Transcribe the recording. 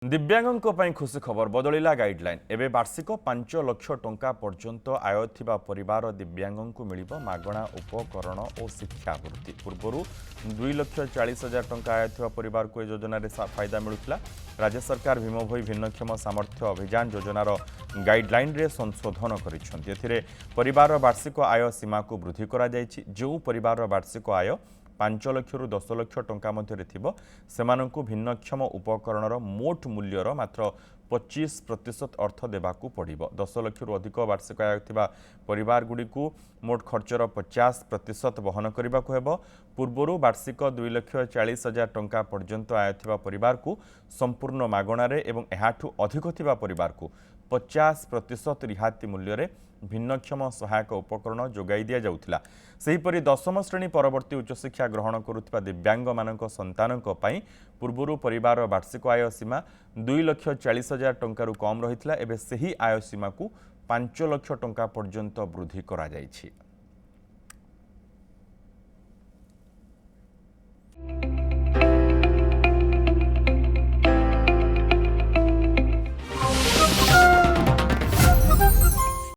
दिव्यांगों ପାଇଁ खुशी खबर बदलिला गाइडलाइन एवं वार्षिक 5 लाख टंका पर्यंत आय थिबा परिवार दिव्यांगों को मिलिबो मागणा उपकरण और शिक्षावृत्ति पूर्व 2,40,000 टंका आय थिबा परिवार को योजन फायदा मिलुला। राज्य सरकार भीम भोई भिन्नक्षम सामर्थ्य अभियान योजनार गाइडलाइन रे संशोधन कर परिवार वार्षिक आय सीमा को वृद्धि करा जायछि। जो परिवार वार्षिक आय 5 लाख रु 10 लाख टंका मध्य थिबो सेमानंकु भिन्नक्षम उपकरणर मोट मूल्यर मात्र 25% अर्थ देबाकू पड़िबो। 10 लाख रु अधिक वार्षिक आय थिबा परिवार गुड़िकु मोट खर्चर 50% वहन करबाकू हेबो। पूर्वरु वार्षिक 2,40,000 टंका पर्यंत आय थिबा परिवार को संपूर्ण मागणारे एवं एहाठू अधिक थिबा परिवार को 50% रिहाती मूल्य भिन्नक्षम सहायक उपकरण जोगाई दिया जाउथिला। सेहीपरि 10म श्रेणी परवर्ती उच्चशिक्षा ग्रहण करुथिबा दिव्यांग मानक संतानक पई पूर्वरु परिवार वार्षिक आय सीमा 2,40,000 टंका कम रहिथिला। एबे सेही आय सीमा को 5 लाख टंका पर्यंत वृद्धि करा जायछि।